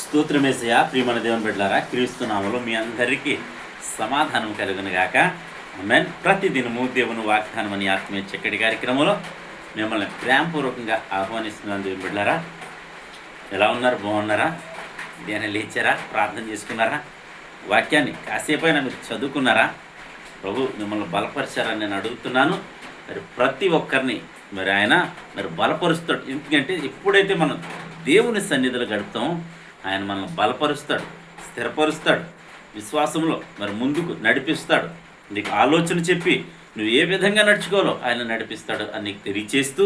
స్తోత్రమేసయ్య. ప్రియమైన దేవుని బిడ్డలారా, క్రీస్తు నామములో మీ అందరికీ సమాధానం కలుగును గాక. ఆమేన్. ప్రతిదినము దేవుని వాగ్దానం అనే ఆత్మీయ చక్కటి కార్యక్రమంలో మిమ్మల్ని ప్రేమపూర్వకంగా ఆహ్వానిస్తున్నాను. దేవుని బిడ్డలారా, ఎలా ఉన్నారు? బాగున్నారా? దేని లేచారా? ప్రార్థన చేసుకున్నారా? వాక్యాన్ని కాసేపైనా మీరు చదువుకున్నారా? ప్రభు మిమ్మల్ని బలపరిచారని నేను అడుగుతున్నాను. మరి ప్రతి ఒక్కరిని ఆయన బలపరుస్తాడు. ఎందుకంటే ఎప్పుడైతే మనం దేవుని సన్నిధిలో గడుపుతాం, ఆయన మనల్ని బలపరుస్తాడు, స్థిరపరుస్తాడు, విశ్వాసంలో ముందుకు నడిపిస్తాడు. నీకు ఆలోచన చెప్పి నువ్వు ఏ విధంగా నడుచుకోవాలో ఆయన నడిపిస్తాడు అని నీకు తెలియచేస్తూ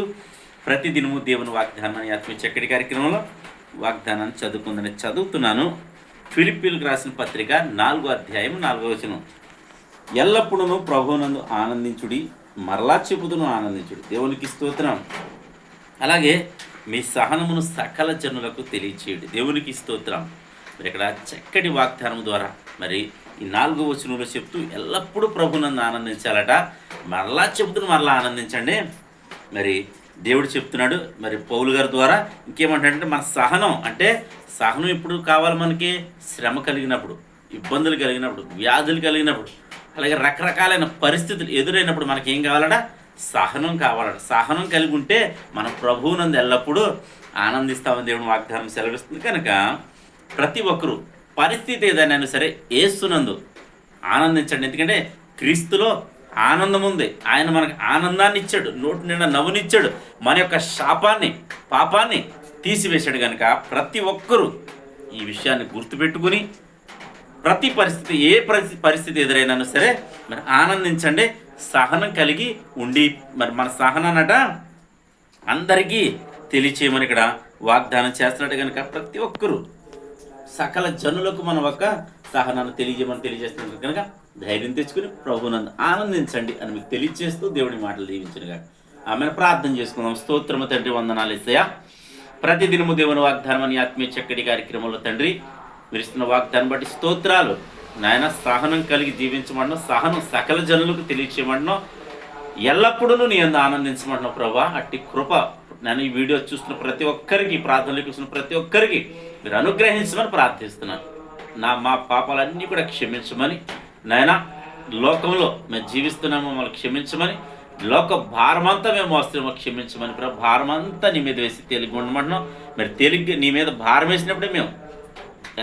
ప్రతిదినము దేవుని వాగ్దానాన్ని ఆత్మీయ చక్కటి కార్యక్రమంలో వాగ్దానాన్ని చదువుతున్నాను. ఫిలిప్పీలకు రాసిన పత్రిక 4వ అధ్యాయం 4వ వచనం. ఎల్లప్పుడూ ప్రభువునందు ఆనందించుడి, మరలా చెబుదును ఆనందించుడి. దేవునికి స్తోత్రం. అలాగే మీ సహనమును సకల జనులకు తెలియచేయుడి. దేవునికి స్తోత్రం. మరి ఇక్కడ చక్కటి వాగ్దానం ద్వారా ఈ 4వ వచనంలో చెప్తూ ఎల్లప్పుడూ ప్రభునందు ఆనందించాలట. మరలా చెబుతును, మరలా ఆనందించండి. మరి దేవుడు చెప్తున్నాడు. పౌలు గారి ద్వారా ఇంకేమంటాడంటే, మన సహనం అంటే సహనం ఎప్పుడు కావాలి మనకి? శ్రమ కలిగినప్పుడు, ఇబ్బందులు కలిగినప్పుడు, వ్యాధులు కలిగినప్పుడు, అలాగే రకరకాలైన పరిస్థితులు ఎదురైనప్పుడు మనకి ఏం కావాలట? సహనం కావాలట. సహనం కలిగి ఉంటే మన ప్రభువునందు ఎల్లప్పుడూ ఆనందిస్తామని దేవుని వాగ్దానం సెలవిస్తుంది. కనుక ప్రతి ఒక్కరూ పరిస్థితి ఏదైనా సరే యేసునందు ఆనందించండి. ఎందుకంటే క్రీస్తులో ఆనందం ఉంది. ఆయన మనకు ఆనందాన్ని ఇచ్చాడు, నోటి నిండా నవ్వునిచ్చాడు, మన యొక్క శాపాన్ని, పాపాన్ని తీసివేశాడు. కనుక ప్రతి ఒక్కరూ ఈ విషయాన్ని గుర్తుపెట్టుకుని ప్రతి పరిస్థితి, ఏ పరిస్థితి ఎదురైనా సరే ఆనందించండి, సహనం కలిగి ఉండి మన సహనాన్నట అందరికీ తెలియచేయమని ఇక్కడ వాగ్దానం చేస్తున్నట్టు. కనుక ప్రతి ఒక్కరూ సకల జనులకు మన ఒక సహనాన్ని తెలియజేస్తున్నారు. కనుక ధైర్యం తెచ్చుకుని ప్రభువునందు ఆనందించండి అని మీకు తెలియజేస్తూ దేవుడి మాటలు దీవించనుగా. ఆమెను ప్రార్థన చేసుకుందాం. స్తోత్రము తండ్రి, వందనాలు యేసయ్య. ప్రతిదినము దేవుని వాగ్దానం అని ఆత్మీయ చక్కటి కార్యక్రమంలో తండ్రి మీరు ఇస్తున్న వాగ్దానం బట్టి స్తోత్రాలు నాయన. సహనం కలిగి జీవించమన్నావు, సహనం సకల జనులకు తెలియచేయమన్నావు, ఎల్లప్పుడూ నీ అందు ఆనందించమన్నావు ప్రభా. అట్టి కృప నేను ఈ వీడియో చూస్తున్న ప్రతి ఒక్కరికి, ప్రార్థనలు చూస్తున్న ప్రతి ఒక్కరికి మీరు అనుగ్రహించమని ప్రార్థిస్తున్నాను. మా పాపాలన్నీ కూడా క్షమించమని నాయన. లోకంలో మేము జీవిస్తున్నాము, మమ్మల్ని క్షమించమని. లోక భారమంతా మేము మోస్తున్నామో క్షమించమని ప్రభు. భారమంతా నీ మీద వేసి తేలిగ్గా ఉండమంటున్నాం. తేలిగ్గా నీ మీద భారం వేసినప్పుడే మేము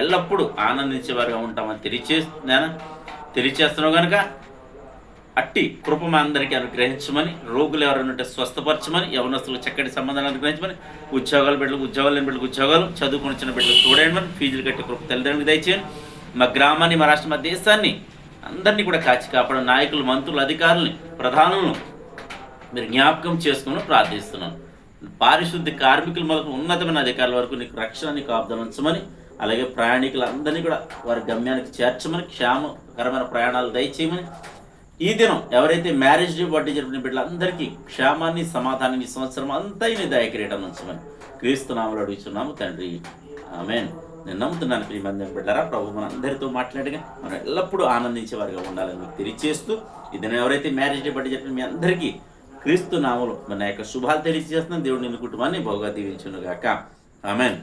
ఎల్లప్పుడూ ఆనందించేవారుగా ఉంటామని తెలియచేస్తున్నావు. కనుక అట్టి కృప మా అందరికీ అనుగ్రహించమని, రోగులు ఎవరైనా ఉంటే స్వస్థపరచమని, యవనస్తులకు చక్కటి సంబంధాలు అనుగ్రహించమని, ఉద్యోగాలు లేని బిడ్డలకు ఉద్యోగాలు, చదువుకుని చిన్న బిడ్డలకు చూడమని, ఫీజులు కట్టే కృప తల్లిదండ్రులకు దయచేయండి. మా గ్రామాన్ని, మా రాష్ట్రం, మా దేశాన్ని అందరినీ కూడా కాచి కాపాడు. నాయకులు, మంత్రులు, అధికారులని, ప్రధానులను మీరు జ్ఞాపకం చేసుకోమని ప్రార్థిస్తున్నాను. పారిశుద్ధ్య కార్మికులు మొదలు ఉన్నతమైన అధికారుల వరకు నీకు రక్షణ, నీకు కాపుదల ఉంచమని, అలాగే ప్రయాణికులందరినీ కూడా వారి గమ్యానికి చేర్చమని, క్షేమకరమైన ప్రయాణాలు దయచేయమని, ఈ దినం ఎవరైతే మ్యారేజ్ డే బర్త్డే జరిపిన బిడ్డలందరికీ క్షేమాన్ని, సమాధానాన్ని, సంవత్సరం అంతా నీ దయకిరీటం ఉంచమని క్రీస్తు నామములో అడుగుతున్నాము తండ్రి. ఆమేన్. నేను నమ్ముతున్నాను ప్రియమైన బిడ్డలారా, ప్రభు మన అందరితో మాట్లాడగా మనం ఎల్లప్పుడూ ఆనందించేవారుగా ఉండాలని మీకు తెలియజేస్తూ, ఈ దినం ఎవరైతే మ్యారేజ్ డే బర్త్డే జరిపిన మీ అందరికీ క్రీస్తు నామములో మన యొక్క శుభాలు తెలియజేస్తున్నాను. దేవుడు నిన్ను కుటుంబాన్ని బహుగా దీవించును గాక. ఆమేన్.